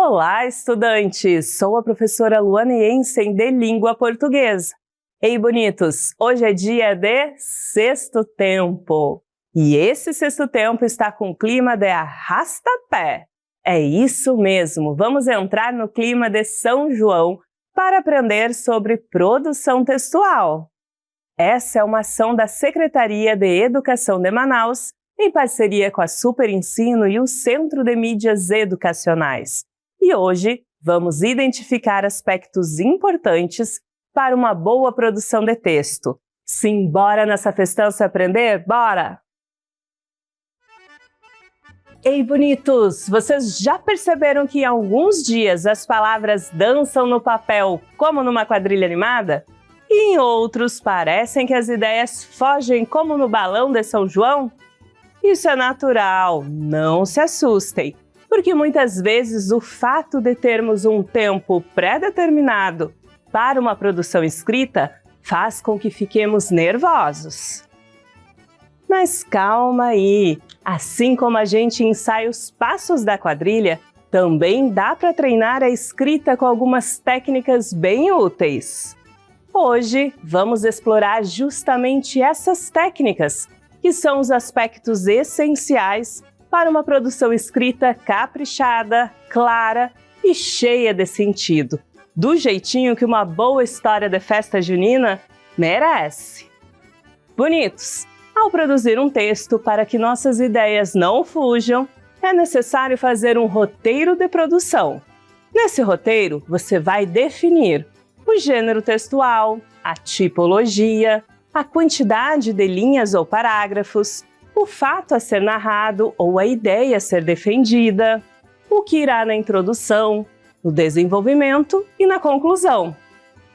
Olá, estudantes! Sou a professora Luana Jensen, de Língua Portuguesa. Ei, bonitos! Hoje é dia de sexto tempo. E esse sexto tempo está com clima de arrasta-pé. É isso mesmo, vamos entrar no clima de São João para aprender sobre produção textual. Essa é uma ação da Secretaria de Educação de Manaus, em parceria com a Super Ensino e o Centro de Mídias Educacionais. E hoje vamos identificar aspectos importantes para uma boa produção de texto. Simbora nessa festança aprender? Bora! Ei, bonitos! Vocês já perceberam que em alguns dias as palavras dançam no papel como numa quadrilha animada? E em outros parecem que as ideias fogem como no balão de São João? Isso é natural, não se assustem, porque muitas vezes o fato de termos um tempo pré-determinado para uma produção escrita faz com que fiquemos nervosos. Mas calma aí, assim como a gente ensaia os passos da quadrilha, também dá para treinar a escrita com algumas técnicas bem úteis. Hoje vamos explorar justamente essas técnicas, que são os aspectos essenciais para uma produção escrita caprichada, clara e cheia de sentido, do jeitinho que uma boa história de festa junina merece. Bonitos, ao produzir um texto para que nossas ideias não fujam, é necessário fazer um roteiro de produção. Nesse roteiro, você vai definir o gênero textual, a tipologia, a quantidade de linhas ou parágrafos, o fato a ser narrado ou a ideia a ser defendida, o que irá na introdução, no desenvolvimento e na conclusão.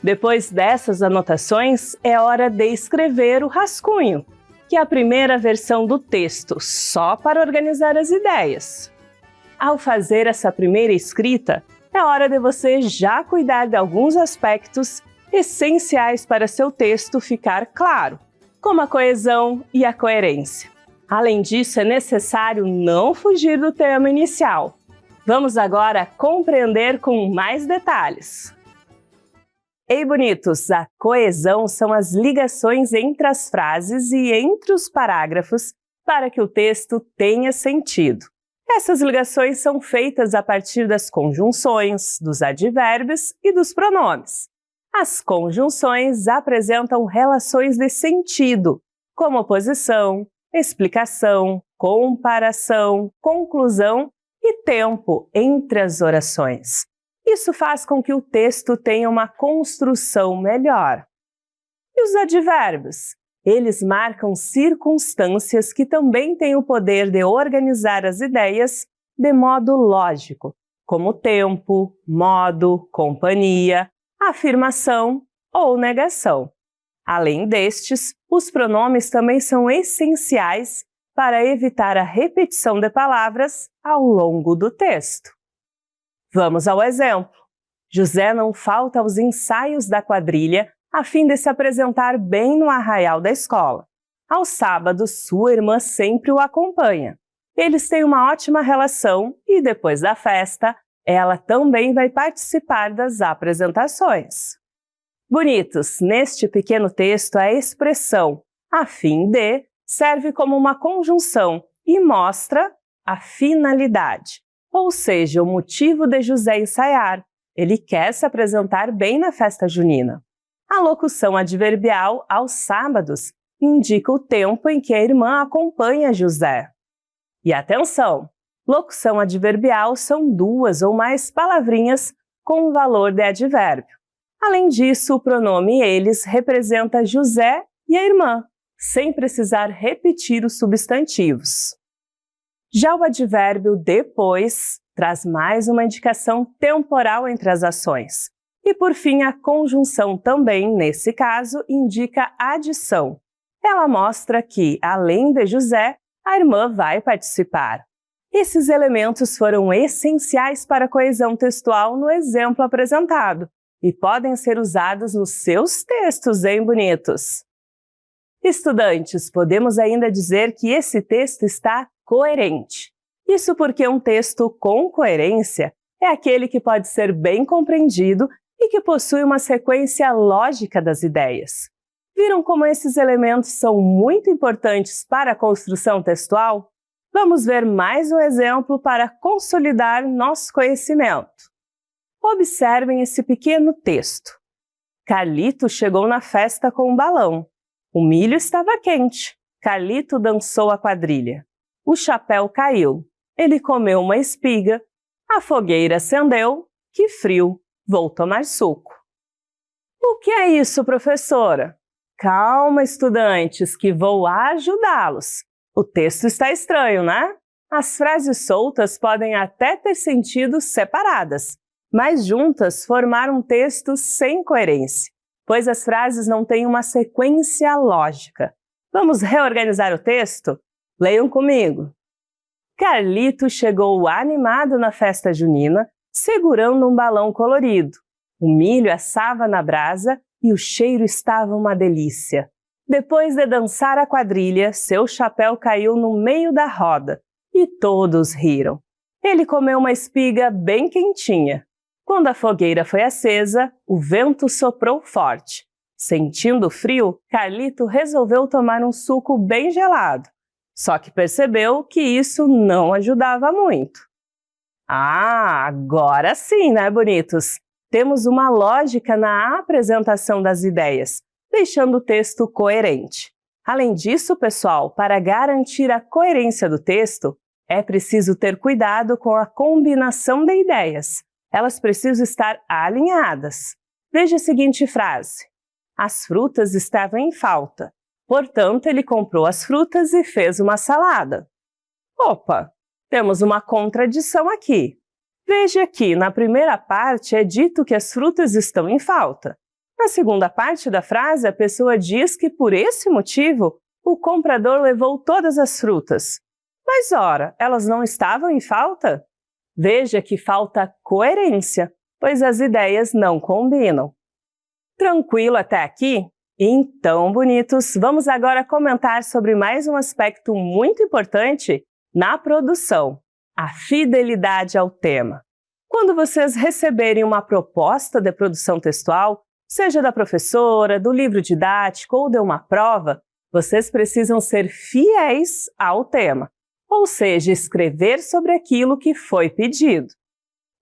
Depois dessas anotações, é hora de escrever o rascunho, que é a primeira versão do texto, só para organizar as ideias. Ao fazer essa primeira escrita, é hora de você já cuidar de alguns aspectos essenciais para seu texto ficar claro, como a coesão e a coerência. Além disso, é necessário não fugir do tema inicial. Vamos agora compreender com mais detalhes. Ei, bonitos! A coesão são as ligações entre as frases e entre os parágrafos para que o texto tenha sentido. Essas ligações são feitas a partir das conjunções, dos advérbios e dos pronomes. As conjunções apresentam relações de sentido, como oposição, explicação, comparação, conclusão e tempo entre as orações. Isso faz com que o texto tenha uma construção melhor. E os advérbios? Eles marcam circunstâncias que também têm o poder de organizar as ideias de modo lógico, como tempo, modo, companhia, afirmação ou negação. Além destes, os pronomes também são essenciais para evitar a repetição de palavras ao longo do texto. Vamos ao exemplo. José não falta aos ensaios da quadrilha a fim de se apresentar bem no arraial da escola. Aos sábados, sua irmã sempre o acompanha. Eles têm uma ótima relação e, depois da festa, ela também vai participar das apresentações. Bonitos, neste pequeno texto a expressão a fim de serve como uma conjunção e mostra a finalidade, ou seja, o motivo de José ensaiar. Ele quer se apresentar bem na festa junina. A locução adverbial aos sábados indica o tempo em que a irmã acompanha José. E atenção! Locução adverbial são duas ou mais palavrinhas com o valor de advérbio. Além disso, o pronome eles representa José e a irmã, sem precisar repetir os substantivos. Já o advérbio depois traz mais uma indicação temporal entre as ações. E por fim, a conjunção também, nesse caso, indica adição. Ela mostra que, além de José, a irmã vai participar. Esses elementos foram essenciais para a coesão textual no exemplo apresentado e podem ser usados nos seus textos, hein, bonitos? Estudantes, podemos ainda dizer que esse texto está coerente. Isso porque um texto com coerência é aquele que pode ser bem compreendido e que possui uma sequência lógica das ideias. Viram como esses elementos são muito importantes para a construção textual? Vamos ver mais um exemplo para consolidar nosso conhecimento. Observem esse pequeno texto. Carlito chegou na festa com um balão. O milho estava quente. Carlito dançou a quadrilha. O chapéu caiu. Ele comeu uma espiga. A fogueira acendeu. Que frio! Vou tomar suco. O que é isso, professora? Calma, estudantes, que vou ajudá-los. O texto está estranho, né? As frases soltas podem até ter sentidos separadas, mas juntas formaram um texto sem coerência, pois as frases não têm uma sequência lógica. Vamos reorganizar o texto? Leiam comigo. Carlito chegou animado na festa junina, segurando um balão colorido. O milho assava na brasa e o cheiro estava uma delícia. Depois de dançar a quadrilha, seu chapéu caiu no meio da roda e todos riram. Ele comeu uma espiga bem quentinha. Quando a fogueira foi acesa, o vento soprou forte. Sentindo o frio, Carlito resolveu tomar um suco bem gelado. Só que percebeu que isso não ajudava muito. Ah, agora sim, né, bonitos? Temos uma lógica na apresentação das ideias, deixando o texto coerente. Além disso, pessoal, para garantir a coerência do texto, é preciso ter cuidado com a combinação de ideias. Elas precisam estar alinhadas. Veja a seguinte frase. As frutas estavam em falta. Portanto, ele comprou as frutas e fez uma salada. Opa, temos uma contradição aqui. Veja que na primeira parte é dito que as frutas estão em falta. Na segunda parte da frase, a pessoa diz que por esse motivo o comprador levou todas as frutas. Mas ora, elas não estavam em falta? Veja que falta coerência, pois as ideias não combinam. Tranquilo até aqui? Então, bonitos, vamos agora comentar sobre mais um aspecto muito importante na produção, a fidelidade ao tema. Quando vocês receberem uma proposta de produção textual, seja da professora, do livro didático ou de uma prova, vocês precisam ser fiéis ao tema, ou seja, escrever sobre aquilo que foi pedido.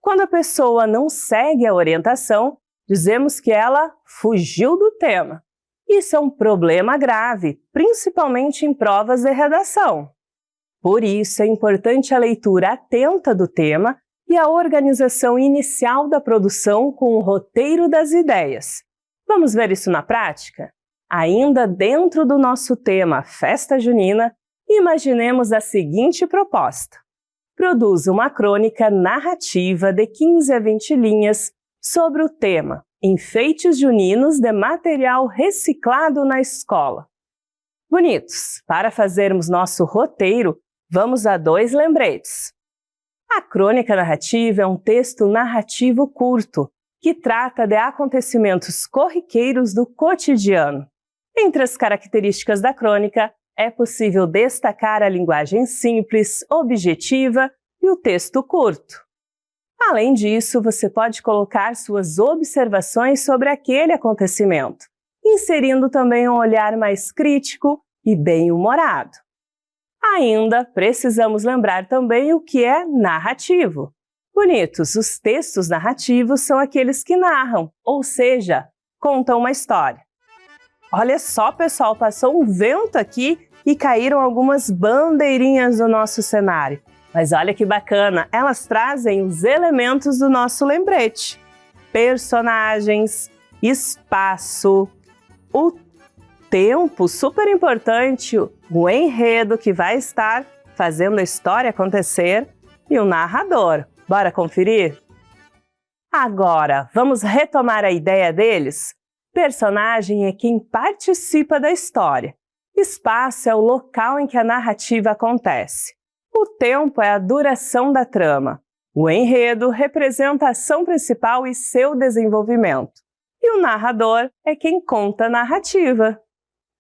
Quando a pessoa não segue a orientação, dizemos que ela fugiu do tema. Isso é um problema grave, principalmente em provas de redação. Por isso, é importante a leitura atenta do tema e a organização inicial da produção com o roteiro das ideias. Vamos ver isso na prática? Ainda dentro do nosso tema Festa Junina, imaginemos a seguinte proposta. Produza uma crônica narrativa de 15 a 20 linhas sobre o tema Enfeites juninos de material reciclado na escola. Bonitos, para fazermos nosso roteiro, vamos a 2 lembretes. A crônica narrativa é um texto narrativo curto, que trata de acontecimentos corriqueiros do cotidiano. Entre as características da crônica, é possível destacar a linguagem simples, objetiva e o texto curto. Além disso, você pode colocar suas observações sobre aquele acontecimento, inserindo também um olhar mais crítico e bem-humorado. Ainda precisamos lembrar também o que é narrativo. Bonitos, os textos narrativos são aqueles que narram, ou seja, contam uma história. Olha só, pessoal, passou um vento aqui e caíram algumas bandeirinhas do nosso cenário. Mas olha que bacana, elas trazem os elementos do nosso lembrete. Personagens, espaço, o tempo, super importante, o enredo que vai estar fazendo a história acontecer e o narrador. Bora conferir? Agora, vamos retomar a ideia deles? Personagem é quem participa da história. Espaço é o local em que a narrativa acontece. O tempo é a duração da trama. O enredo representa a ação principal e seu desenvolvimento. E o narrador é quem conta a narrativa.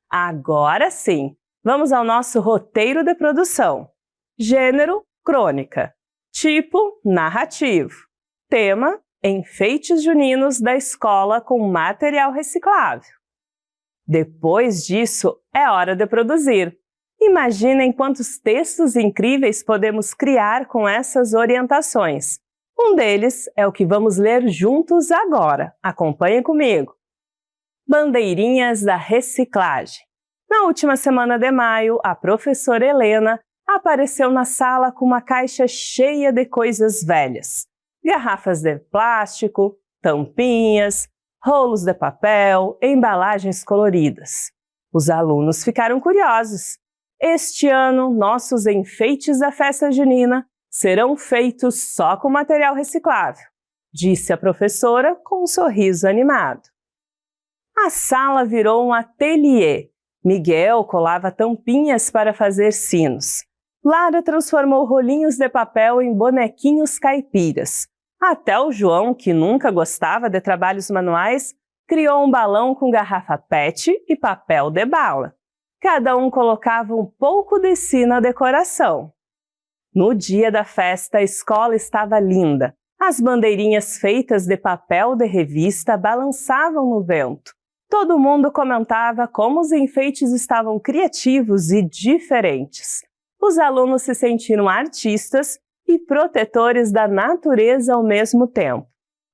Agora sim, vamos ao nosso roteiro de produção. Gênero, crônica. Tipo, narrativo. Tema: enfeites juninos da escola com material reciclável. Depois disso, é hora de produzir. Imaginem quantos textos incríveis podemos criar com essas orientações. Um deles é o que vamos ler juntos agora. Acompanhe comigo. Bandeirinhas da reciclagem. Na última semana de maio, a professora Helena apareceu na sala com uma caixa cheia de coisas velhas. Garrafas de plástico, tampinhas, rolos de papel, embalagens coloridas. Os alunos ficaram curiosos. Este ano, nossos enfeites da festa junina serão feitos só com material reciclável, disse a professora com um sorriso animado. A sala virou um ateliê. Miguel colava tampinhas para fazer sinos. Lara transformou rolinhos de papel em bonequinhos caipiras. Até o João, que nunca gostava de trabalhos manuais, criou um balão com garrafa PET e papel de bala. Cada um colocava um pouco de si na decoração. No dia da festa, a escola estava linda. As bandeirinhas feitas de papel de revista balançavam no vento. Todo mundo comentava como os enfeites estavam criativos e diferentes. Os alunos se sentiram artistas e protetores da natureza ao mesmo tempo.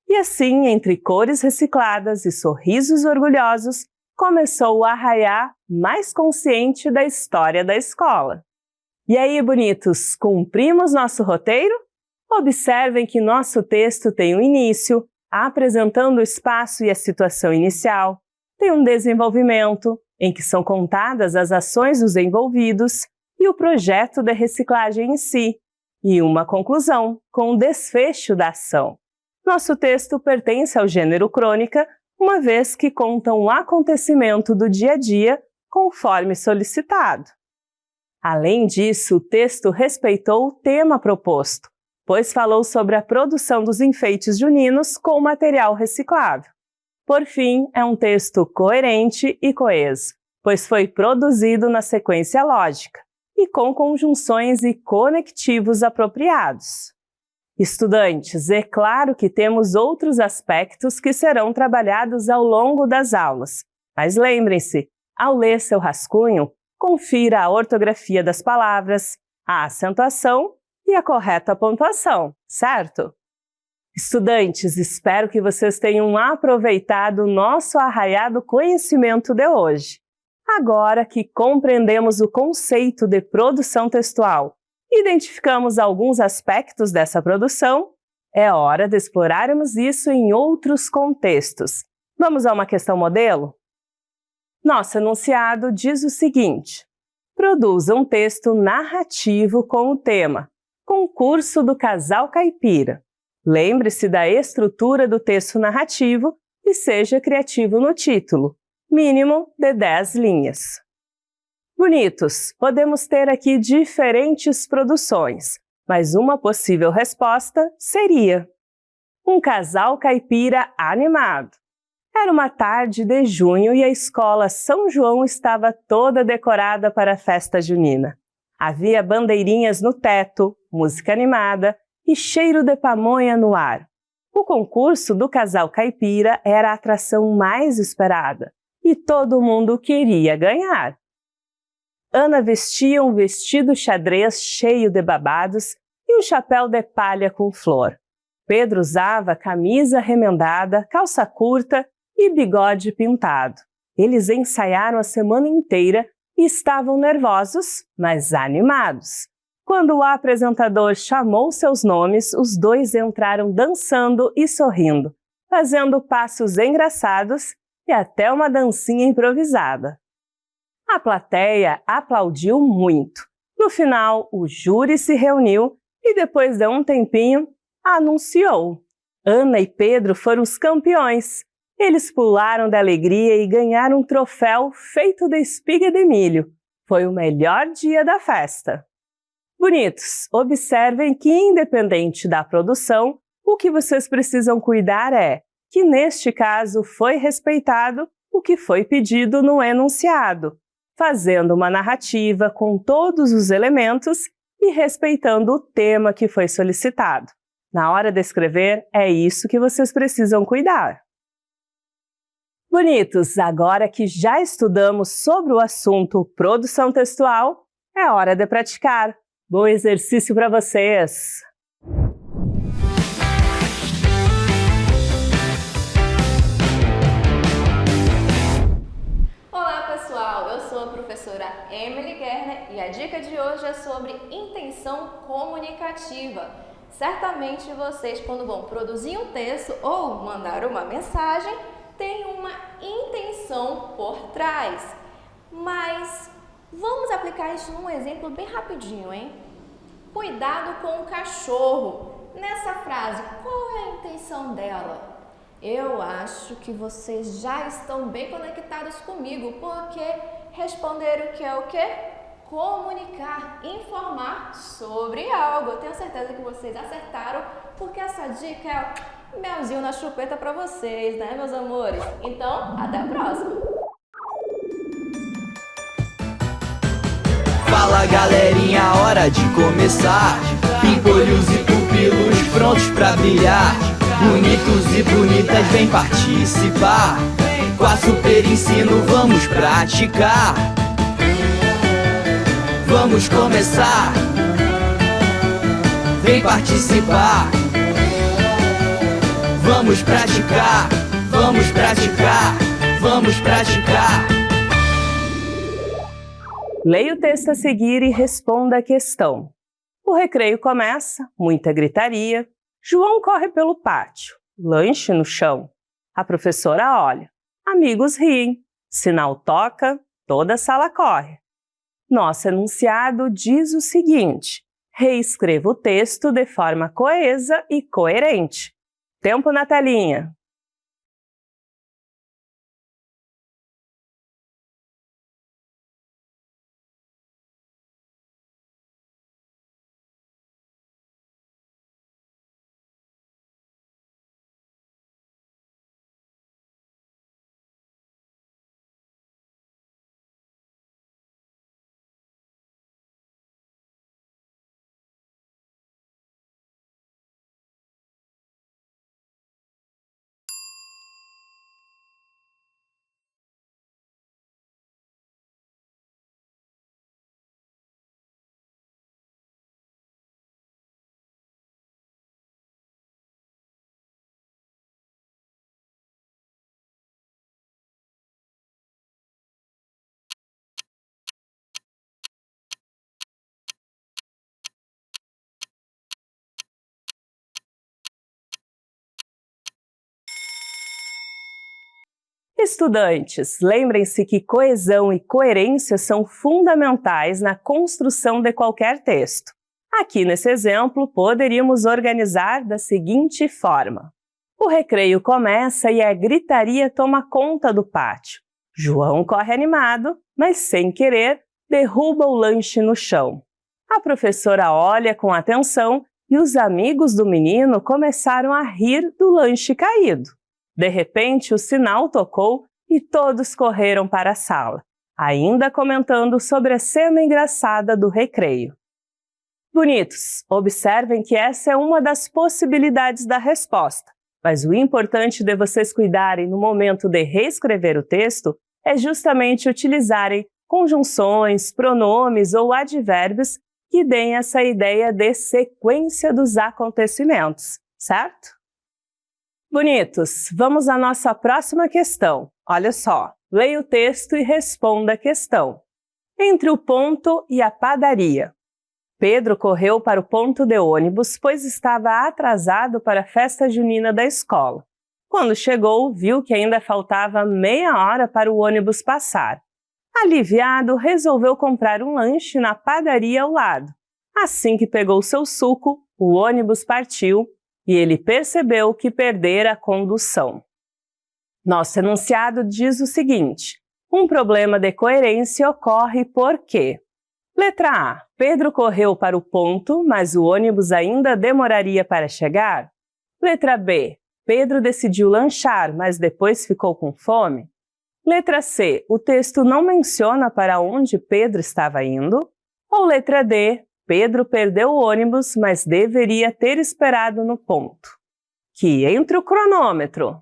E assim, entre cores recicladas e sorrisos orgulhosos, começou o arraiá mais consciente da história da escola. E aí, bonitos, cumprimos nosso roteiro? Observem que nosso texto tem um início, apresentando o espaço e a situação inicial, tem um desenvolvimento, em que são contadas as ações dos envolvidos, e o projeto de reciclagem em si, e uma conclusão, com o desfecho da ação. Nosso texto pertence ao gênero crônica, uma vez que conta um acontecimento do dia a dia, conforme solicitado. Além disso, o texto respeitou o tema proposto, pois falou sobre a produção dos enfeites juninos com material reciclável. Por fim, é um texto coerente e coeso, pois foi produzido na sequência lógica e com conjunções e conectivos apropriados. Estudantes, é claro que temos outros aspectos que serão trabalhados ao longo das aulas, mas lembrem-se, ao ler seu rascunho, confira a ortografia das palavras, a acentuação e a correta pontuação, certo? Estudantes, espero que vocês tenham aproveitado o nosso arraiá do conhecimento de hoje. Agora que compreendemos o conceito de produção textual, identificamos alguns aspectos dessa produção, é hora de explorarmos isso em outros contextos. Vamos a uma questão modelo? Nosso enunciado diz o seguinte: produza um texto narrativo com o tema Concurso do Casal Caipira. Lembre-se da estrutura do texto narrativo e seja criativo no título, mínimo de 10 linhas. Bonitos, podemos ter aqui diferentes produções, mas uma possível resposta seria um casal caipira animado. Era uma tarde de junho e a escola São João estava toda decorada para a festa junina. Havia bandeirinhas no teto, música animada e cheiro de pamonha no ar. O concurso do casal caipira era a atração mais esperada e todo mundo queria ganhar. Ana vestia um vestido xadrez cheio de babados e um chapéu de palha com flor. Pedro usava camisa remendada, calça curta e bigode pintado. Eles ensaiaram a semana inteira e estavam nervosos, mas animados. Quando o apresentador chamou seus nomes, os dois entraram dançando e sorrindo, fazendo passos engraçados e até uma dancinha improvisada. A plateia aplaudiu muito. No final, o júri se reuniu e, depois de um tempinho, anunciou: Ana e Pedro foram os campeões. Eles pularam da alegria e ganharam um troféu feito de espiga de milho. Foi o melhor dia da festa. Bonitos, observem que, independente da produção, o que vocês precisam cuidar é que, neste caso, foi respeitado o que foi pedido no enunciado, fazendo uma narrativa com todos os elementos e respeitando o tema que foi solicitado. Na hora de escrever, é isso que vocês precisam cuidar. Bonitos, agora que já estudamos sobre o assunto produção textual, é hora de praticar. Bom exercício para vocês! Olá pessoal, eu sou a professora Emily Gerner e a dica de hoje é sobre intenção comunicativa. Certamente vocês, quando vão produzir um texto ou mandar uma mensagem, têm uma intenção por trás. Mas vamos aplicar isso num exemplo bem rapidinho, hein? Cuidado com o cachorro. Nessa frase, qual é a intenção dela? Eu acho que vocês já estão bem conectados comigo, porque responderam que é o quê? Comunicar, informar sobre algo. Eu tenho certeza que vocês acertaram, porque essa dica é melzinho na chupeta para vocês, né, meus amores? Então, até a próxima! Fala galerinha, hora de começar. Pimpolhos e pupilos prontos pra brilhar. Bonitos e bonitas, vem participar. Com a Super Ensino vamos praticar. Vamos começar. Vem participar. Vamos praticar. Vamos praticar. Vamos praticar. Leia o texto a seguir e responda a questão. O recreio começa, muita gritaria. João corre pelo pátio, lanche no chão. A professora olha, amigos riem. Sinal toca, toda a sala corre. Nosso enunciado diz o seguinte: reescreva o texto de forma coesa e coerente. Tempo na telinha. Estudantes, lembrem-se que coesão e coerência são fundamentais na construção de qualquer texto. Aqui nesse exemplo, poderíamos organizar da seguinte forma. O recreio começa e a gritaria toma conta do pátio. João corre animado, mas sem querer, derruba o lanche no chão. A professora olha com atenção e os amigos do menino começaram a rir do lanche caído. De repente, o sinal tocou e todos correram para a sala, ainda comentando sobre a cena engraçada do recreio. Bonitos, observem que essa é uma das possibilidades da resposta, mas o importante de vocês cuidarem no momento de reescrever o texto é justamente utilizarem conjunções, pronomes ou advérbios que deem essa ideia de sequência dos acontecimentos, certo? Bonitos, vamos à nossa próxima questão. Olha só, leia o texto e responda a questão. Entre o ponto e a padaria. Pedro correu para o ponto de ônibus, pois estava atrasado para a festa junina da escola. Quando chegou, viu que ainda faltava meia hora para o ônibus passar. Aliviado, resolveu comprar um lanche na padaria ao lado. Assim que pegou seu suco, o ônibus partiu e ele percebeu que perdera a condução. Nosso enunciado diz o seguinte: um problema de coerência ocorre porque... Letra A. Pedro correu para o ponto, mas o ônibus ainda demoraria para chegar? Letra B. Pedro decidiu lanchar, mas depois ficou com fome? Letra C. O texto não menciona para onde Pedro estava indo? Ou letra D. Pedro perdeu o ônibus, mas deveria ter esperado no ponto. Que entre o cronômetro.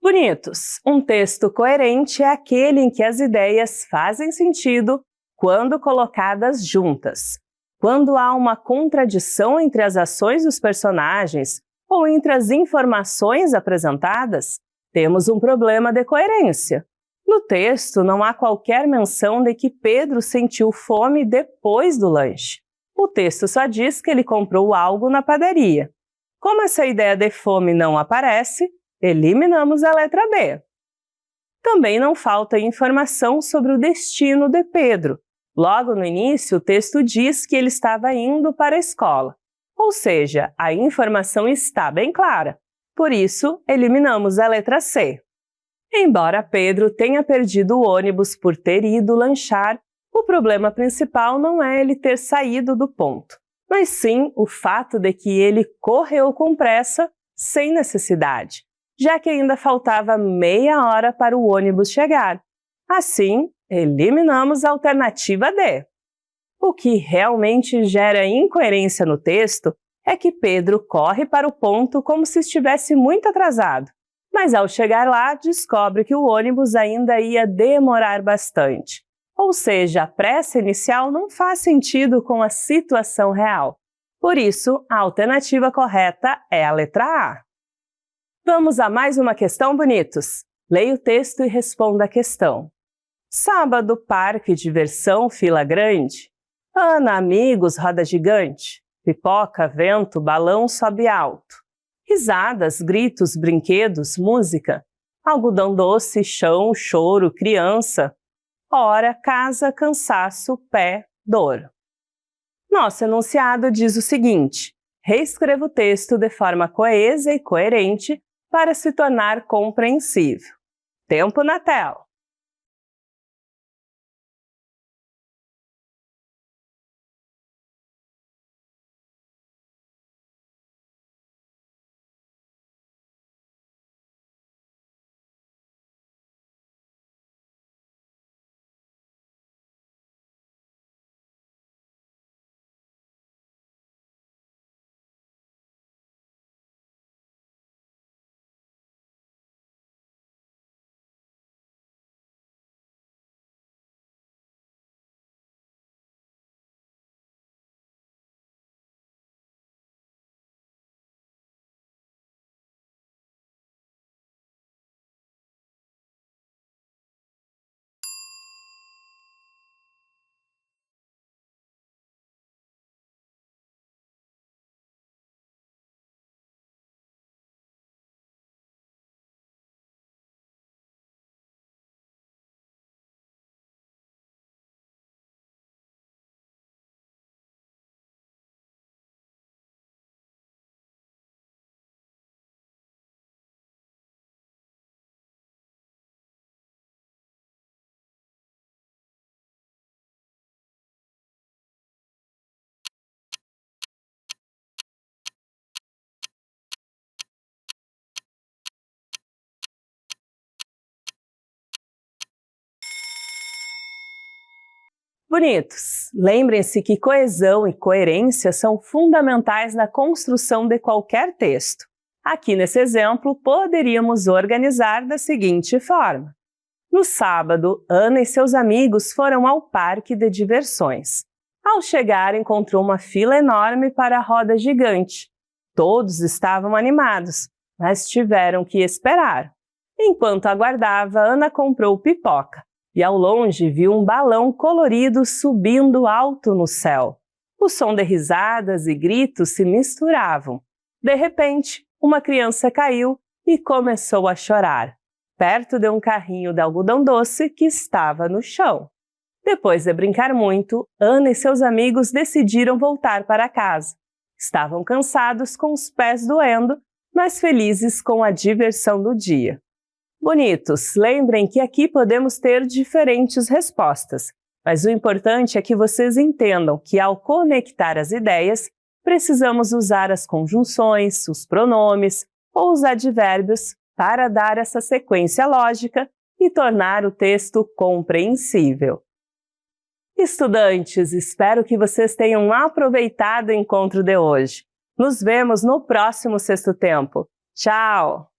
Bonitos! Um texto coerente é aquele em que as ideias fazem sentido quando colocadas juntas. Quando há uma contradição entre as ações dos personagens ou entre as informações apresentadas, temos um problema de coerência. No texto, não há qualquer menção de que Pedro sentiu fome depois do lanche. O texto só diz que ele comprou algo na padaria. Como essa ideia de fome não aparece, eliminamos a letra B. Também não falta informação sobre o destino de Pedro. Logo no início, o texto diz que ele estava indo para a escola. Ou seja, a informação está bem clara. Por isso, eliminamos a letra C. Embora Pedro tenha perdido o ônibus por ter ido lanchar, o problema principal não é ele ter saído do ponto, mas sim o fato de que ele correu com pressa, sem necessidade, já que ainda faltava meia hora para o ônibus chegar. Assim, eliminamos a alternativa D. O que realmente gera incoerência no texto é que Pedro corre para o ponto como se estivesse muito atrasado, mas ao chegar lá descobre que o ônibus ainda ia demorar bastante. Ou seja, a pressa inicial não faz sentido com a situação real. Por isso, a alternativa correta é a letra A. Vamos a mais uma questão, bonitos? Leia o texto e responda a questão. Sábado, parque, diversão, fila grande. Ana, amigos, roda gigante. Pipoca, vento, balão sobe alto. Risadas, gritos, brinquedos, música. Algodão doce, chão, choro, criança. Hora, casa, cansaço, pé, dor. Nosso enunciado diz o seguinte: reescreva o texto de forma coesa e coerente para se tornar compreensível. Tempo na tela. Bonitos! Lembrem-se que coesão e coerência são fundamentais na construção de qualquer texto. Aqui nesse exemplo, poderíamos organizar da seguinte forma. No sábado, Ana e seus amigos foram ao parque de diversões. Ao chegar, encontrou uma fila enorme para a roda gigante. Todos estavam animados, mas tiveram que esperar. Enquanto aguardava, Ana comprou pipoca e ao longe viu um balão colorido subindo alto no céu. O som de risadas e gritos se misturavam. De repente, uma criança caiu e começou a chorar, perto de um carrinho de algodão doce que estava no chão. Depois de brincar muito, Ana e seus amigos decidiram voltar para casa. Estavam cansados, com os pés doendo, mas felizes com a diversão do dia. Bonitos, lembrem que aqui podemos ter diferentes respostas, mas o importante é que vocês entendam que ao conectar as ideias, precisamos usar as conjunções, os pronomes ou os advérbios para dar essa sequência lógica e tornar o texto compreensível. Estudantes, espero que vocês tenham aproveitado o encontro de hoje. Nos vemos no próximo Sexto Tempo. Tchau!